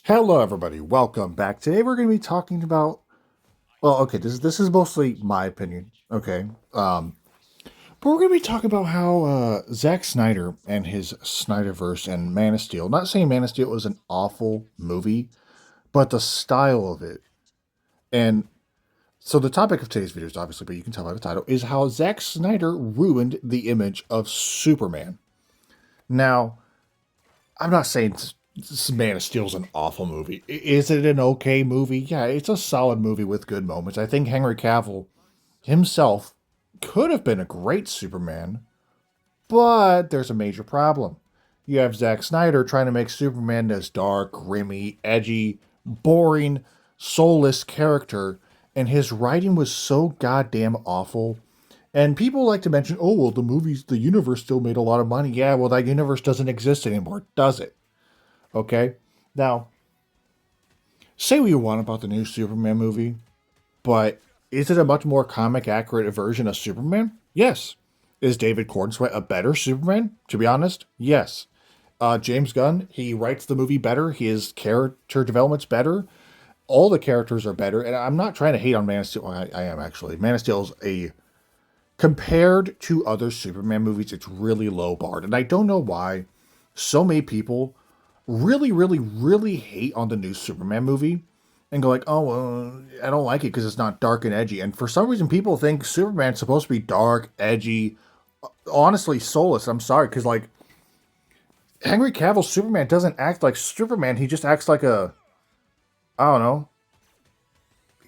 Hello, everybody. Welcome back. Today we're going to be talking about. Well, okay, this is mostly my opinion. Okay, but we're going to be talking about how Zack Snyder and his Snyderverse and Man of Steel. Not saying Man of Steel was an awful movie, but the style of it. And so the topic of today's video is obviously, but you can tell by the title, is how Zack Snyder ruined the image of Superman. Now, I'm not saying Man of Steel is an awful movie. Is it an okay movie? Yeah, it's a solid movie with good moments. I think Henry Cavill himself could have been a great Superman, but there's a major problem. You have Zack Snyder trying to make Superman this dark, grimy, edgy, boring, soulless character, and his writing was so goddamn awful. And people like to mention, oh, well, the universe still made a lot of money. Yeah, well, that universe doesn't exist anymore, does it? Okay? Now, say what you want about the new Superman movie, but is it a much more comic accurate version of Superman? Yes. Is David Cornsweet a better Superman? To be honest, yes. James Gunn, he writes the movie better. His character development's better. All the characters are better. And I'm not trying to hate on Man of Steel. Well, I am actually. Man of Steel is a compared to other Superman movies, it's really low barred. And I don't know why so many people really, really, really hate on the new Superman movie and go like, oh, well, I don't like it because it's not dark and edgy. And for some reason, people think Superman's supposed to be dark, edgy, honestly soulless. I'm sorry, because like Henry Cavill's Superman doesn't act like Superman. He just acts like I don't know.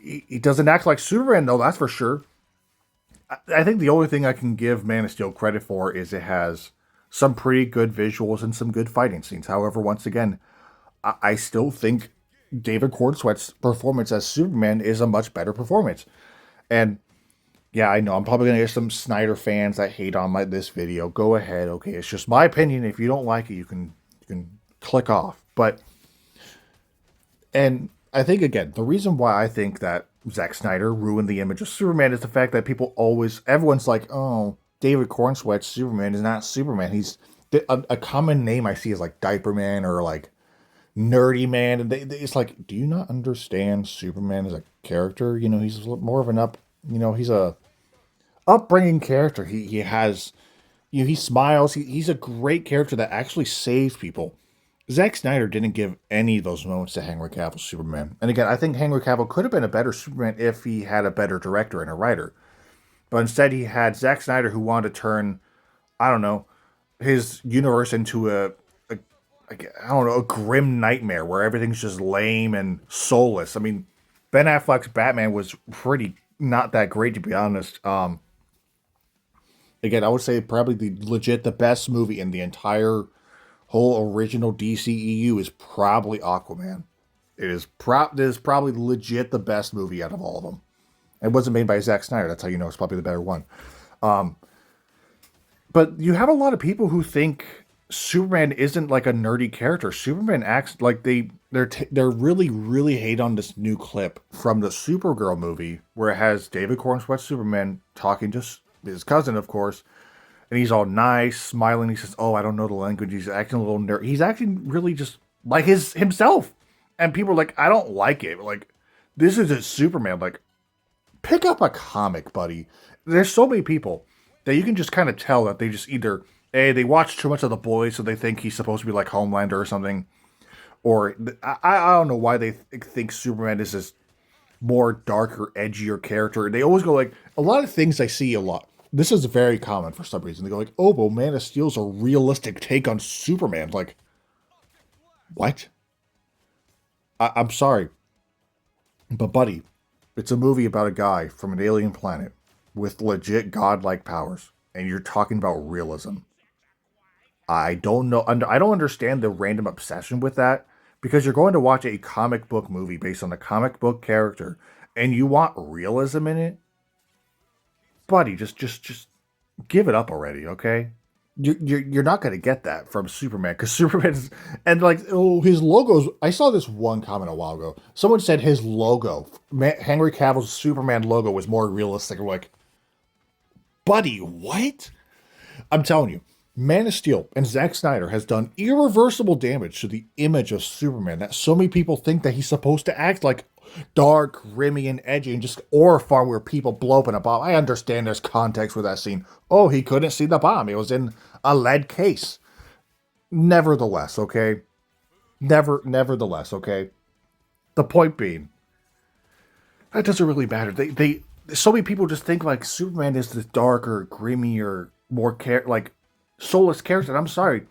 He doesn't act like Superman, though, that's for sure. I think the only thing I can give Man of Steel credit for is it has some pretty good visuals and some good fighting scenes. However, once again, I still think David Cornsweet's performance as Superman is a much better performance. And yeah, I know I'm probably gonna get some Snyder fans that hate on this video. Go ahead, okay, it's just my opinion. If you don't like it, you can click off. But and I think again, the reason why I think that Zack Snyder ruined the image of Superman is the fact that everyone's like, oh, David Cornsweet's Superman is not Superman. He's a common name I see is like Diaper Man or like Nerdy Man, and it's like, do you not understand Superman as a character? You know, he's more of an he's a upbringing character. He has, he smiles. He's a great character that actually saves people. Zack Snyder didn't give any of those moments to Henry Cavill's Superman. And again, I think Henry Cavill could have been a better Superman if he had a better director and a writer. But instead, he had Zack Snyder who wanted to turn, I don't know, his universe into I don't know, a grim nightmare where everything's just lame and soulless. I mean, Ben Affleck's Batman was pretty not that great, to be honest. Again, I would say probably the best movie in the entire whole original DCEU is probably Aquaman. It is probably legit the best movie out of all of them. It wasn't made by Zack Snyder. That's how you know it's probably the better one. But you have a lot of people who think Superman isn't like a nerdy character. Superman acts like they're really hate on this new clip from the Supergirl movie where it has David Cornsweet Superman talking to his cousin, of course, and he's all nice, smiling. He says, "Oh, I don't know the language." He's acting a little nerd. He's acting really just like himself, and people are like, "I don't like it." Like, this is a Superman. Like, pick up a comic, buddy. There's so many people that you can just kind of tell that they just either they watch too much of The Boys, so they think he's supposed to be like Homelander or something, or I don't know why they think Superman is this more darker, edgier character. They always go like a lot of things I see a lot. This is very common for some reason. They go like, "Oh, well, Man of Steel's a realistic take on Superman." Like, what? I'm sorry, but buddy, it's a movie about a guy from an alien planet with legit godlike powers, and you're talking about realism. I don't know. I don't understand the random obsession with that because you're going to watch a comic book movie based on a comic book character, and you want realism in it, buddy. Just give it up already, okay? You're not going to get that from Superman because Superman's and like oh his logos. I saw this one comment a while ago. Someone said his logo, Henry Cavill's Superman logo, was more realistic. I'm like, buddy, what? I'm telling you, Man of Steel and Zack Snyder has done irreversible damage to the image of Superman that so many people think that he's supposed to act like dark, grimy, and edgy and just aura farm where people blow up in a bomb. I understand there's context with that scene. Oh, he couldn't see the bomb. It was in a lead case. Nevertheless, okay? Nevertheless, okay? The point being, that doesn't really matter. So many people just think like Superman is this darker, grimier, more like soulless character. I'm sorry,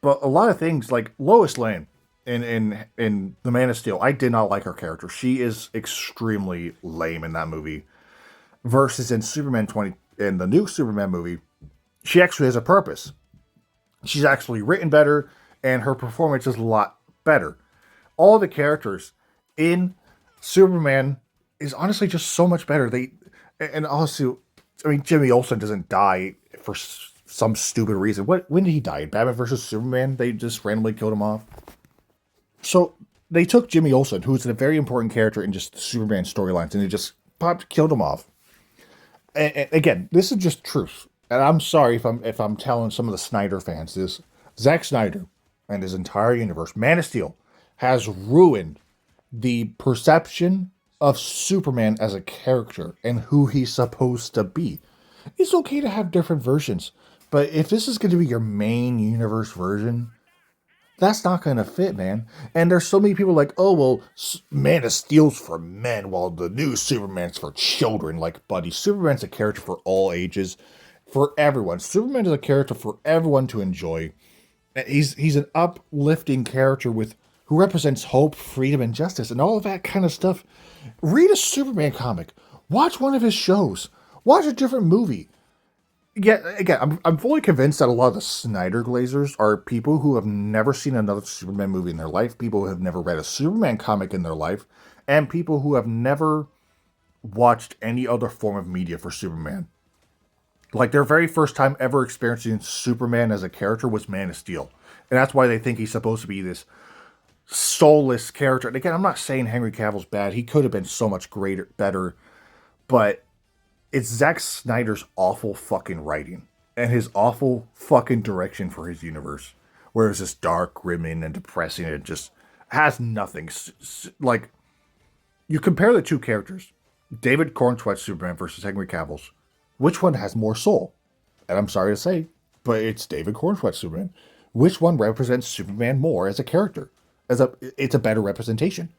but a lot of things like Lois Lane in the Man of Steel, I did not like her character. She is extremely lame in that movie. Versus in Superman 20 in the new Superman movie, she actually has a purpose. She's actually written better, and her performance is a lot better. All the characters in Superman is honestly just so much better. And also, I mean, Jimmy Olsen doesn't die for some stupid reason. When did he die? Batman versus Superman? They just randomly killed him off. So they took Jimmy Olsen, who's a very important character in just the Superman storylines, and they just killed him off. And again, this is just truth. And I'm sorry if I'm telling some of the Snyder fans this. Zack Snyder and his entire universe, Man of Steel, has ruined the perception of Superman as a character and who he's supposed to be. It's okay to have different versions, but if this is going to be your main universe version, that's not going to fit, man. And there's so many people like, oh, well, Man of Steel's for men, while the new Superman's for children. Like, buddy, Superman's a character for all ages, for everyone. Superman is a character for everyone to enjoy. He's an uplifting character who represents hope, freedom, and justice, and all of that kind of stuff. Read a Superman comic. Watch one of his shows. Watch a different movie. Yeah, again, I'm fully convinced that a lot of the Snyder Glazers are people who have never seen another Superman movie in their life, people who have never read a Superman comic in their life, and people who have never watched any other form of media for Superman. Like, their very first time ever experiencing Superman as a character was Man of Steel. And that's why they think he's supposed to be this soulless character. And again, I'm not saying Henry Cavill's bad. He could have been so much better. But it's Zack Snyder's awful fucking writing and his awful fucking direction for his universe, where it's just dark, grim, and depressing. It just has nothing. Like, you compare the two characters, David Cornsweet's Superman versus Henry Cavill's. Which one has more soul? And I'm sorry to say, but it's David Cornsweet's Superman. Which one represents Superman more as a character? It's a better representation.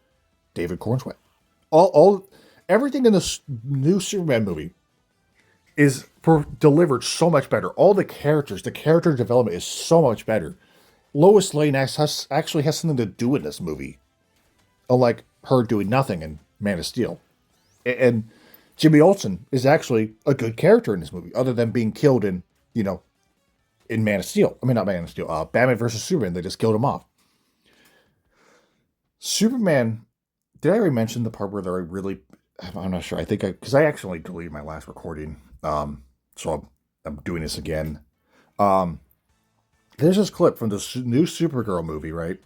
David Cornsweet. Everything in this new Superman movie is delivered so much better. All the character development is so much better. Lois Lane actually has something to do in this movie, unlike her doing nothing in Man of Steel. And Jimmy Olsen is actually a good character in this movie, other than being killed in Man of Steel. I mean, not Man of Steel. Batman versus Superman. They just killed him off. Superman. Did I already mention the part where they're really? I'm not sure. I think because I actually deleted my last recording. So I'm doing this again. There's this clip from the new Supergirl movie, right?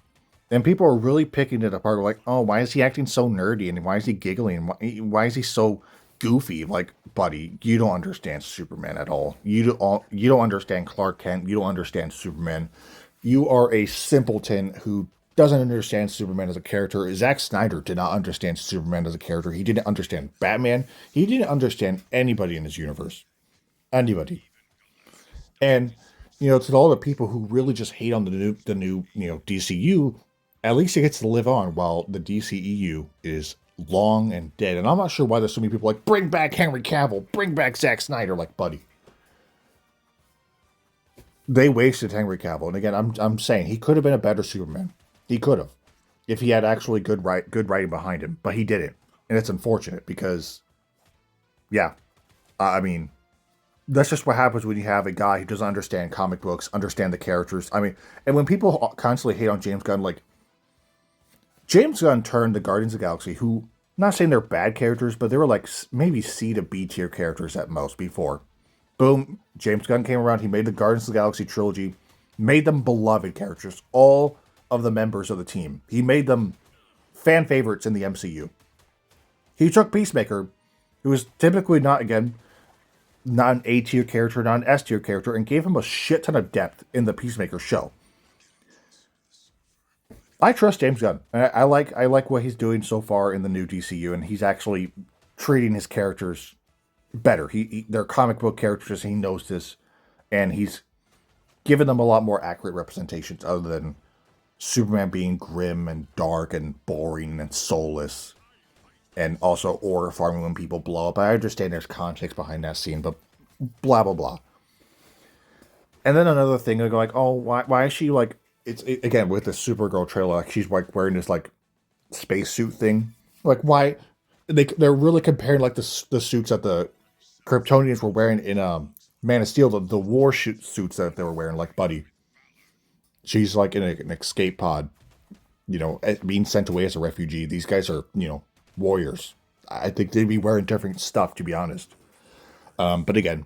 And people are really picking it apart. Like, oh, why is he acting so nerdy? And why is he giggling? Why is he so goofy? Like, buddy, you don't understand Superman at all. You don't understand Clark Kent. You don't understand Superman. You are a simpleton who doesn't understand Superman as a character. Zack Snyder did not understand Superman as a character. He didn't understand Batman. He didn't understand anybody in his universe. Anybody. And, to all the people who really just hate on the new DCU, at least it gets to live on while the DCEU is long and dead. And I'm not sure why there's so many people like, bring back Henry Cavill, bring back Zack Snyder. Like, buddy, they wasted Henry Cavill. And again, I'm saying he could have been a better Superman. He could have, if he had actually good writing behind him, but he didn't, and it's unfortunate because, yeah, I mean, that's just what happens when you have a guy who doesn't understand comic books, understand the characters. I mean, and when people constantly hate on James Gunn, like, James Gunn turned the Guardians of the Galaxy, who, I'm not saying they're bad characters, but they were like maybe C to B tier characters at most before. Boom, James Gunn came around, he made the Guardians of the Galaxy trilogy, made them beloved characters, all of the members of the team. He made them fan favorites in the MCU. He took Peacemaker, who was typically not, again, not an A tier character, not an S tier character, and gave him a shit ton of depth in the Peacemaker show. I trust James Gunn. I like what he's doing so far in the new DCU, and he's actually treating his characters better. They're comic book characters, and he knows this, and he's given them a lot more accurate representations, other than Superman being grim and dark and boring and soulless, and also order farming when people blow up. I understand there's context behind that scene, but blah blah blah. And then another thing, they go like, oh, why is she like? Again with the Supergirl trailer, like she's like wearing this like spacesuit thing. Like why? They're really comparing like the suits that the Kryptonians were wearing in Man of Steel, the war suits that they were wearing. Like Buddy, she's like in an escape pod, being sent away as a refugee. These guys are warriors. I think they'd be wearing different stuff, to be honest. But again,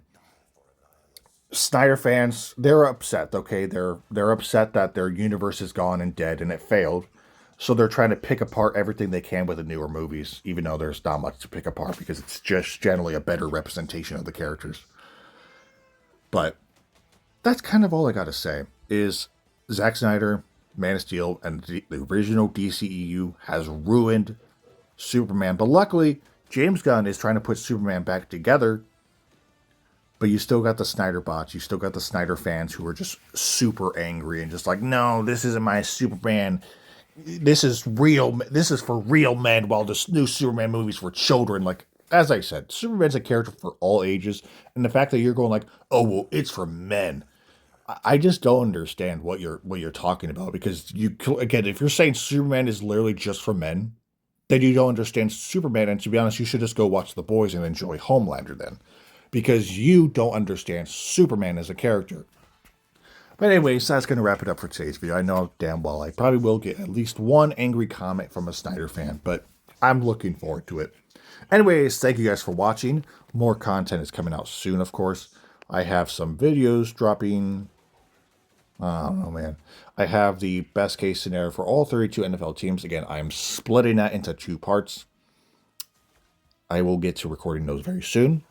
Snyder fans, they're upset. Okay, they're upset that their universe is gone and dead and it failed. So they're trying to pick apart everything they can with the newer movies, even though there's not much to pick apart because it's just generally a better representation of the characters. But that's kind of all I gotta say. Is Zack Snyder, Man of Steel, and the original DCEU has ruined Superman. But luckily, James Gunn is trying to put Superman back together. But you still got the Snyder bots. You still got the Snyder fans who are just super angry and just like, no, this isn't my Superman. This is real. This is for real men, while the new Superman movies for children. Like, as I said, Superman's a character for all ages. And the fact that you're going like, oh, well, it's for men. I just don't understand what you're talking about, because again, if you're saying Superman is literally just for men, then you don't understand Superman. And to be honest, you should just go watch The Boys and enjoy Homelander then, because you don't understand Superman as a character. But anyways, that's going to wrap it up for today's video. I know damn well I probably will get at least one angry comment from a Snyder fan, but I'm looking forward to it. Anyways, thank you guys for watching. More content is coming out soon, of course. I have some videos dropping. I don't know, man. I have the best case scenario for all 32 NFL teams. Again, I'm splitting that into 2 parts. I will get to recording those very soon.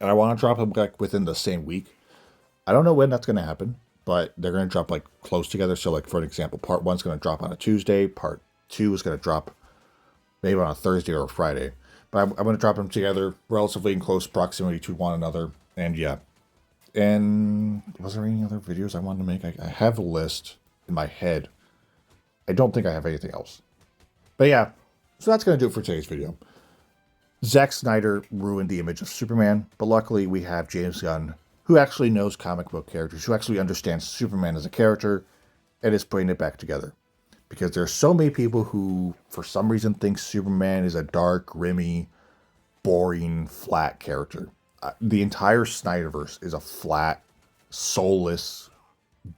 And I want to drop them like within the same week. I don't know when that's going to happen, but they're going to drop like close together. So like, for an example, part 1's going to drop on a Tuesday. Part 2 is going to drop maybe on a Thursday or a Friday. But I'm going to drop them together relatively in close proximity to one another. And yeah. And was there any other videos I wanted to make? I have a list in my head. I don't think I have anything else. But yeah, so that's going to do it for today's video. Zack Snyder ruined the image of Superman, but luckily we have James Gunn, who actually knows comic book characters, who actually understands Superman as a character, and is putting it back together. Because there's so many people who, for some reason, think Superman is a dark, grimy, boring, flat character. The entire Snyderverse is a flat, soulless,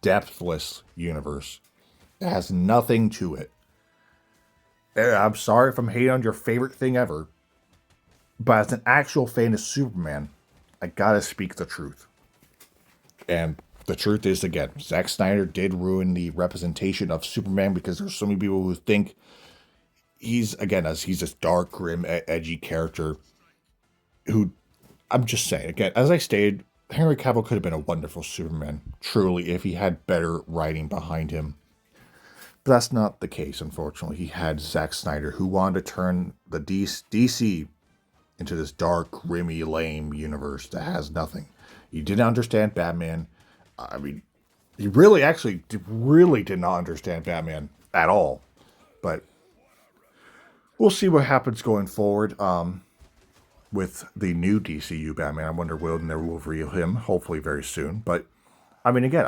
depthless universe. It has nothing to it. I'm sorry if I'm hating on your favorite thing ever, but as an actual fan of Superman, I gotta speak the truth. And the truth is, again, Zack Snyder did ruin the representation of Superman, because there's so many people who think he's this dark, grim, edgy character who, I'm just saying, again, as I stated, Henry Cavill could have been a wonderful Superman, truly, if he had better writing behind him. But that's not the case, unfortunately. He had Zack Snyder, who wanted to turn the DC into this dark, grimy, lame universe that has nothing. He didn't understand Batman. I mean, he really did not understand Batman at all. But we'll see what happens going forward. With the new DCU Batman, I wonder when they will reveal him. Hopefully very soon. But I mean, again,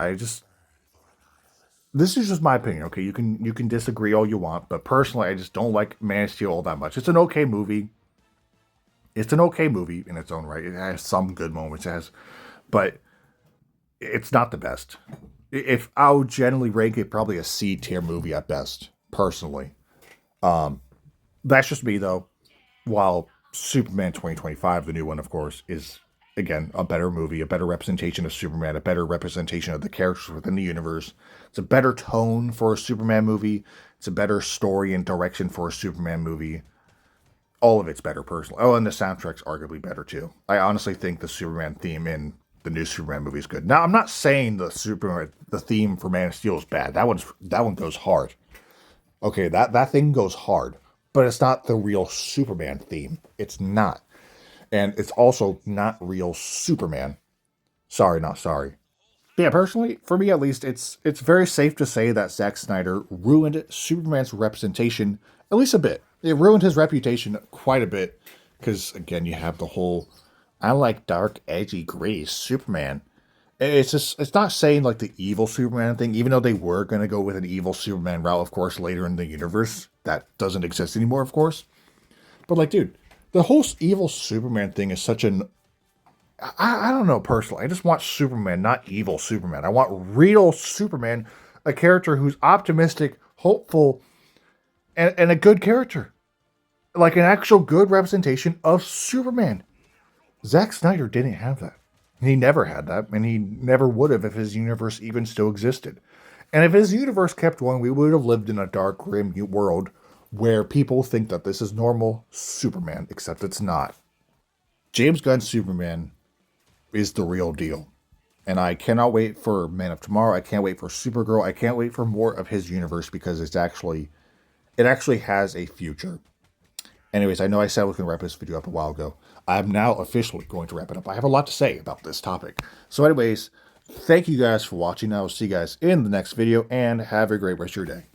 this is just my opinion. Okay, you can disagree all you want, but personally, I just don't like Man of Steel all that much. It's an okay movie. It's an okay movie in its own right. It has some good moments. But it's not the best. If I would generally rank it, probably a C tier movie at best, personally. That's just me though. While Superman 2025, the new one, of course, is, again, a better movie, a better representation of Superman, a better representation of the characters within the universe. It's a better tone for a Superman movie. It's a better story and direction for a Superman movie. all of it's better personally. Oh, and the soundtrack's arguably better too. I honestly think the Superman theme in the new Superman movie is good. Now, I'm not saying the theme for Man of Steel is bad. That one goes hard. Okay, that thing goes hard, but it's not the real Superman theme. It's not, and it's also not real Superman. Sorry, not sorry. But yeah, personally, for me at least, it's very safe to say that Zack Snyder ruined Superman's representation at least a bit. It ruined his reputation quite a bit because again, you have the whole "I like dark, edgy, gray Superman." It's not saying like the evil Superman thing, even though they were gonna go with an evil Superman route, of course, later in the universe that doesn't exist anymore, of course. But like, dude, the whole evil Superman thing is such an I don't know personally. I just want Superman, not evil Superman. I want real Superman, a character who's optimistic, hopeful, and a good character. Like an actual good representation of Superman. Zack Snyder didn't have that. He never had that, and he never would have if his universe even still existed. And if his universe kept going, we would have lived in a dark, grim world where people think that this is normal Superman, except it's not. James Gunn's Superman is the real deal. And I cannot wait for Man of Tomorrow. I can't wait for Supergirl. I can't wait for more of his universe because it actually has a future. Anyways, I know I said I was going to wrap this video up a while ago. I'm now officially going to wrap it up. I have a lot to say about this topic. So anyways, thank you guys for watching. I will see you guys in the next video and have a great rest of your day.